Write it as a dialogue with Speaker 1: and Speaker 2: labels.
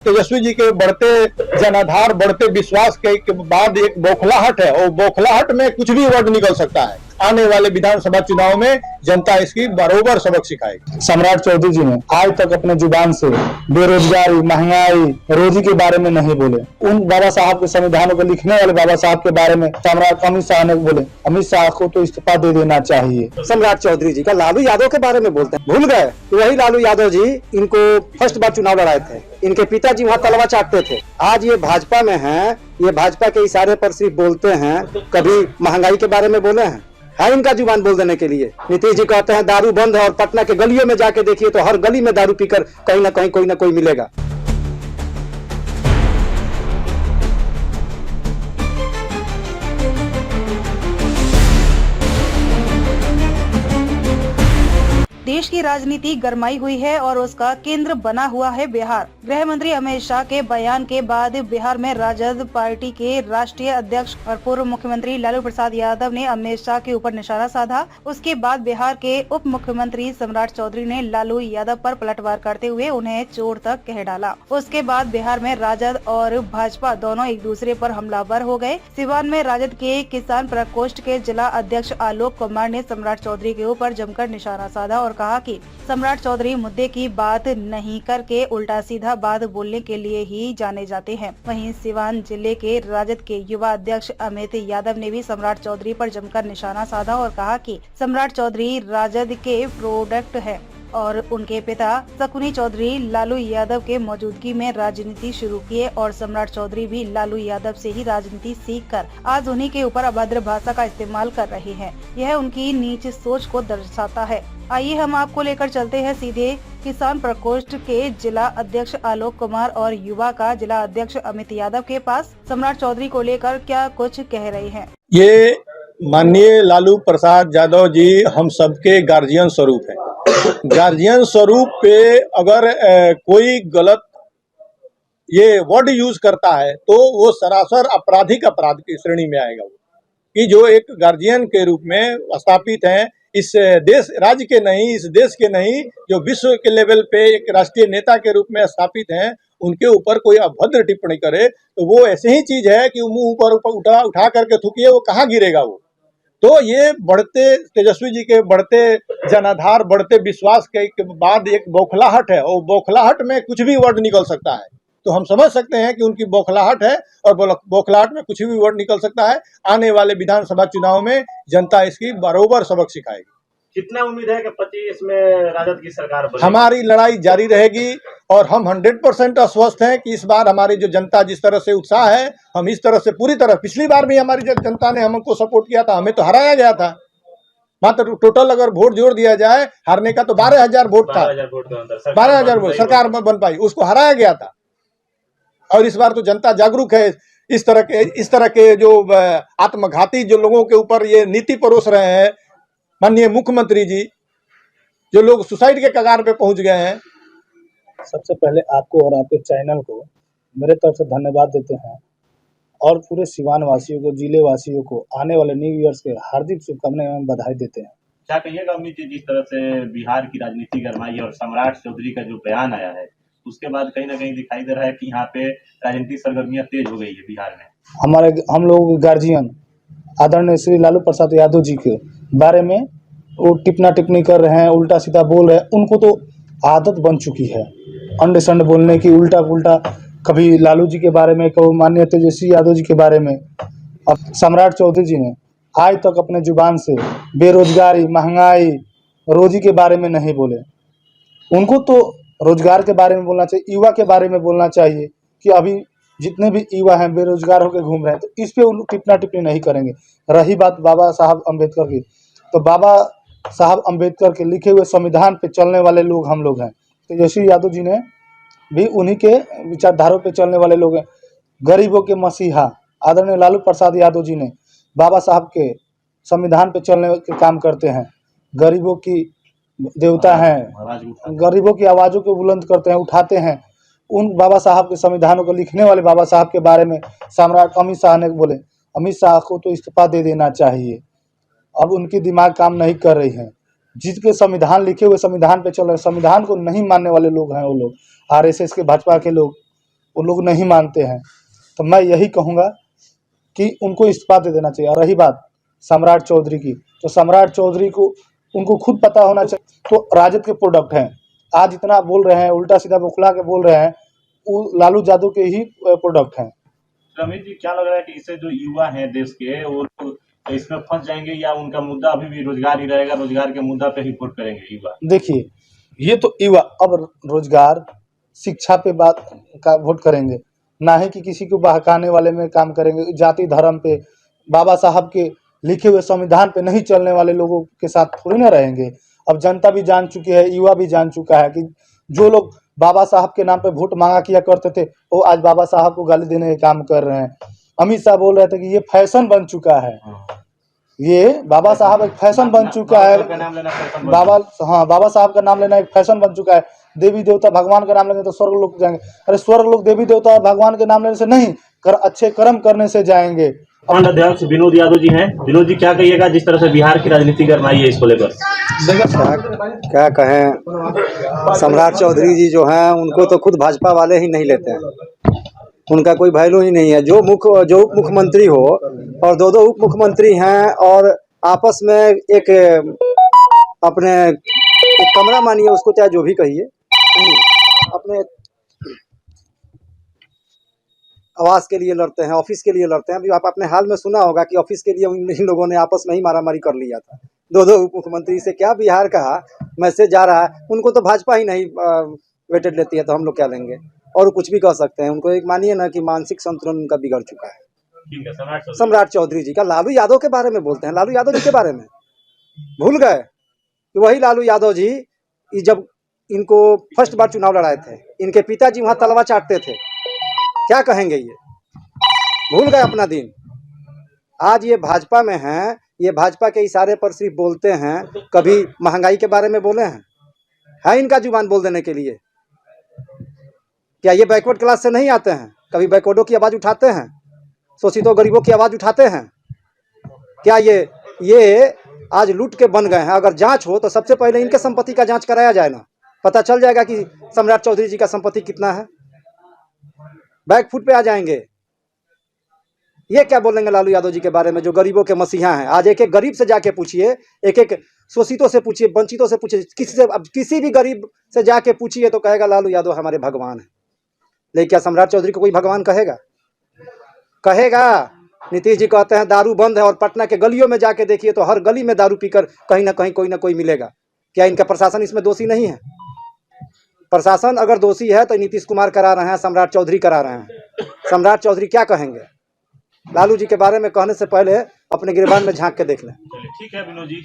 Speaker 1: तेजस्वी जी के बढ़ते जनाधार, बढ़ते विश्वास के बाद एक बौखलाहट है, और बौखलाहट में कुछ भी वर्ड निकल सकता है। आने वाले विधानसभा चुनाव में जनता इसकी बरोबर सबक सिखाएगी।
Speaker 2: सम्राट चौधरी जी ने आज तक अपने जुबान से बेरोजगारी, महंगाई, रोजी के बारे में नहीं बोले। उन बाबा साहब के संविधानों को लिखने वाले बाबा साहब के बारे में सम्राट अमित शाह ने बोले, अमित शाह को तो इस्तीफा दे देना चाहिए।
Speaker 3: सम्राट चौधरी जी का लालू यादव के बारे में बोलते हैं, भूल गए कि वही लालू यादव जी इनको फर्स्ट बार चुनाव लड़ाए थे। इनके पिताजी वहाँ तलवा चाटते थे। आज ये भाजपा में हैं, ये भाजपा के इशारे पर सिर्फ बोलते हैं। कभी महंगाई के बारे में बोले हैं? है इनका जुबान बोल देने के लिए? नीतीश जी कहते हैं दारू बंद है, और पटना के गलियों में जाके देखिए तो हर गली में दारू पीकर कहीं ना कहीं कोई ना कोई मिलेगा।
Speaker 4: देश की राजनीति गरमाई हुई है और उसका केंद्र बना हुआ है बिहार। गृह मंत्री अमित शाह के बयान के बाद बिहार में राजद पार्टी के राष्ट्रीय अध्यक्ष और पूर्व मुख्यमंत्री लालू प्रसाद यादव ने अमित शाह के ऊपर निशाना साधा। उसके बाद बिहार के उप मुख्यमंत्री सम्राट चौधरी ने लालू यादव पर पलटवार करते हुए उन्हें चोर तक कह डाला। उसके बाद बिहार में राजद और भाजपा दोनों एक दूसरे पर हमलावर हो गए। सिवान में राजद के किसान प्रकोष्ठ के जिला अध्यक्ष आलोक कुमार ने सम्राट चौधरी के ऊपर जमकर निशाना साधा और कहा कि सम्राट चौधरी मुद्दे की बात नहीं करके उल्टा सीधा बात बोलने के लिए ही जाने जाते हैं। वहीं सिवान जिले के राजद के युवा अध्यक्ष अमित यादव ने भी सम्राट चौधरी पर जमकर निशाना साधा और कहा कि सम्राट चौधरी राजद के प्रोडक्ट है और उनके पिता शकुनी चौधरी लालू यादव के मौजूदगी में राजनीति शुरू किए और सम्राट चौधरी भी लालू यादव से ही राजनीति सीखकर आज उन्हीं के ऊपर अभद्र भाषा का इस्तेमाल कर रहे हैं। यह उनकी नीच सोच को दर्शाता है। आइए हम आपको लेकर चलते हैं सीधे किसान प्रकोष्ठ के जिला अध्यक्ष आलोक कुमार और युवा का जिला अध्यक्ष अमित यादव के पास सम्राट चौधरी को लेकर क्या कुछ कह रहे हैं।
Speaker 1: ये माननीय लालू प्रसाद यादव जी हम सबके गार्जियन स्वरूप हैं। गार्जियन स्वरूप पे अगर कोई गलत ये वर्ड यूज करता है तो वो सरासर आपराधिक अपराध की श्रेणी में आएगा। वो कि जो एक गार्जियन के रूप में स्थापित हैं, इस देश राज्य के नहीं, इस देश के नहीं, जो विश्व के लेवल पे एक राष्ट्रीय नेता के रूप में स्थापित हैं, उनके ऊपर कोई अभद्र टिप्पणी करे तो वो ऐसे ही चीज है कि मुंह ऊपर उठा करके थूकिए, वो कहाँ गिरेगा वो। तो ये बढ़ते तेजस्वी जी के बढ़ते जनाधार, बढ़ते विश्वास के बाद एक बौखलाहट है, और बौखलाहट में कुछ भी वर्ड निकल सकता है। तो हम समझ सकते हैं कि उनकी बौखलाहट है, और बौखलाहट में कुछ भी वर्ड निकल सकता है। आने वाले विधानसभा चुनाव में जनता इसकी बरोबर सबक सिखाएगी।
Speaker 5: कितना उम्मीद है कि 25 में राजद की सरकार बनेगी?
Speaker 1: हमारी लड़ाई जारी रहेगी और हम 100% आश्वस्त हैं कि इस बार हमारी जो जनता जिस तरह से उत्साह है, हम इस तरह से पूरी तरह, पिछली बार भी हमारी जो जनता ने हमको सपोर्ट किया था, हमें तो हराया गया था। मात्र टोटल अगर वोट जोड़ दिया जाए, हारने का तो 12,000 वोट था, 12,000 वोट सरकार में बन पाई, उसको हराया गया था। और इस बार तो जनता जागरूक है। इस तरह के जो आत्मघाती जो लोगों के ऊपर ये नीति परोस रहे हैं माननीय मुख्यमंत्री जी, जो लोग सुसाइड के कगार पे पहुंच गए हैं।
Speaker 2: सबसे पहले आपको और आपके चैनल को मेरे तरफ से धन्यवाद देते हैं, और पूरे सिवान वासियों को, जिले वासियों को आने वाले न्यू ईयर्स के हार्दिक शुभकामनाएं एवं बधाई देते हैं।
Speaker 5: क्या कहिएगा अमित जी, जिस तरह से बिहार की राजनीति गरमाई और सम्राट चौधरी का जो बयान आया है, उसके बाद कहीं ना कहीं दिखाई दे रहा है कि यहाँ पे राजनीतिक सरगर्मियां तेज हो गई है बिहार में।
Speaker 2: हम लोग गार्जियन आदरणीय श्री लालू प्रसाद यादव जी के बारे में वो टिप्पणी टिप्पणी कर रहे हैं, उल्टा सीधा बोल रहे हैं। उनको तो आदत बन चुकी है अंडे संड बोलने की, उल्टा पुल्टा, कभी लालू जी के बारे में, कभी माननीय तेजस्वी यादव जी के बारे में। अब सम्राट चौधरी जी ने आज तक अपने जुबान से बेरोजगारी, महंगाई, रोजी के बारे में नहीं बोले। उनको तो रोजगार के बारे में बोलना चाहिए, युवा के बारे में बोलना चाहिए कि अभी जितने भी युवा हैं बेरोजगार होकर घूम रहे हैं, तो इस पे उन टिप्पणी टिप्पणी नहीं करेंगे। रही बात बाबा साहब अम्बेडकर की, तो बाबा साहब अम्बेडकर के लिखे हुए संविधान पे चलने वाले लोग हम लोग हैं। तेजस्वी यादव जी ने भी उन्हीं के विचारधारों पे चलने वाले लोग हैं। गरीबों के मसीहा आदरणीय लालू प्रसाद यादव जी ने बाबा साहब के संविधान पे चलने के काम करते हैं। गरीबों की देवता हैं, गरीबों की आवाज़ों को बुलंद करते हैं, उठाते हैं। उन बाबा साहब के संविधानों को लिखने वाले बाबा साहब के बारे में सम्राट अमित शाह ने बोले, अमित शाह को तो इस्तीफा दे देना चाहिए। अब उनकी दिमाग काम नहीं कर रही है। जिसके संविधान लिखे हुए संविधान पे चल रहे, संविधान को नहीं मानने वाले लोग हैं वो लोग, आरएसएस के, भाजपा के लोग। वो लोग नहीं मानते हैं। तो मैं यही कहूँगा कि उनको इस्तीफा दे देना चाहिए। और रही बात सम्राट चौधरी की, तो सम्राट चौधरी को उनको खुद पता होना चाहिए, तो राजद के प्रोडक्ट हैं। आज इतना बोल रहे हैं, उल्टा सीधा बौखला के बोल रहे हैं, वो लालू यादव के ही प्रोडक्ट हैं।
Speaker 5: रमेश जी, क्या लग रहा है कि इससे जो युवा हैं देश के, वो इसमें फंस जाएंगे या उनका मुद्दा अभी भी रोजगार ही रहेगा, रोजगार के मुद्दा पे ही वोट करेंगे युवा?
Speaker 2: देखिए, ये तो युवा अब रोजगार शिक्षा पे बात का वोट करेंगे, ना ही कि किसी को बहकाने वाले में काम करेंगे। जाति धर्म पे, बाबा साहब के लिखे हुए संविधान पे नहीं चलने वाले लोगों के साथ थोड़ी ना रहेंगे। अब जनता भी जान चुकी है, युवा भी जान चुका है कि जो लोग बाबा साहब के नाम पे वोट मांगा किया करते थे, वो आज बाबा साहब को गाली देने का काम कर रहे हैं। अमित शाह बोल रहे थे कि ये फैशन बन चुका है, ये बाबा साहब एक फैशन बन चुका है। बाबा साहब का नाम लेना एक फैशन बन चुका है। देवी देवता भगवान का नाम लेंगे तो स्वर्ग लोग जाएंगे। अरे स्वर्ग लोग देवी देवता और भगवान के नाम लेने से नहीं, अच्छे कर्म करने से जाएंगे।
Speaker 5: प्रखंड अध्यक्ष विनोद यादव जी हैं। विनोद जी, क्या कहिएगा जिस तरह से बिहार की राजनीति गरमाई है इसको लेकर?
Speaker 3: क्या कहें, सम्राट चौधरी जी जो हैं उनको तो खुद भाजपा वाले ही नहीं लेते हैं, उनका कोई वैल्यू ही नहीं है। जो उप मुख्यमंत्री हो और दो उप मुख्यमंत्री हैं और आपस में एक अपने एक कमरा मानिए उसको, चाहे जो भी कहिए, अपने आवास के लिए लड़ते हैं, ऑफिस के लिए लड़ते हैं। अभी आप अपने हाल में सुना होगा कि ऑफिस के लिए इन लोगों ने आपस में ही मारामारी कर लिया था। दो उप मुख्यमंत्री से क्या बिहार का मैसेज जा रहा है? उनको तो भाजपा ही नहीं वेटेड लेती है, तो हम लोग क्या लेंगे? और कुछ भी कह सकते हैं। उनको एक मानिए ना कि मानसिक संतुलन उनका बिगड़ चुका है।
Speaker 5: ठीक है,
Speaker 3: सम्राट चौधरी जी का, लालू यादव के बारे में बोलते हैं, लालू यादव जी के बारे में भूल गए कि वही लालू यादव जी जब इनको फर्स्ट बार चुनाव लड़ाए थे, इनके पिताजी वहां तलवा चाटते थे। क्या कहेंगे? ये भूल गए अपना दिन। आज ये भाजपा में हैं, ये भाजपा के इशारे पर सिर्फ बोलते हैं। कभी महंगाई के बारे में बोले हैं? है इनका जुबान बोल देने के लिए? क्या ये बैकवर्ड क्लास से नहीं आते हैं? कभी बैकवर्डों की आवाज उठाते हैं? शोषितों गरीबों की आवाज उठाते हैं? क्या ये आज लूट के बन गए हैं? अगर जांच हो तो सबसे पहले इनके संपत्ति का जांच कराया जाए ना, पता चल जाएगा कि सम्राट चौधरी जी का संपत्ति कितना है। बैकफुट पे आ जाएंगे। ये क्या बोलेंगे लालू यादव जी के बारे में, जो गरीबों के मसीहा हैं? आज एक एक गरीब से जाके पूछिए, एक एक शोषितों से पूछिए, वंचितों से पूछिए, किसी भी गरीब से जाके पूछिए तो कहेगा लालू यादव हमारे भगवान है। लेकिन क्या सम्राट चौधरी को कोई भगवान कहेगा? नीतीश जी कहते हैं दारू बंद है, और पटना के गलियों में जाके देखिए तो हर गली में दारू पीकर कहीं ना कहीं कोई ना कोई मिलेगा। क्या इनका प्रशासन इसमें दोषी नहीं है? प्रशासन अगर दोषी है तो नीतीश कुमार करा रहे हैं, सम्राट चौधरी करा रहे हैं। सम्राट चौधरी क्या कहेंगे? लालू जी के बारे में कहने से पहले अपने गिरबान में झांक के देख लें।
Speaker 5: ठीक है विनोद जी।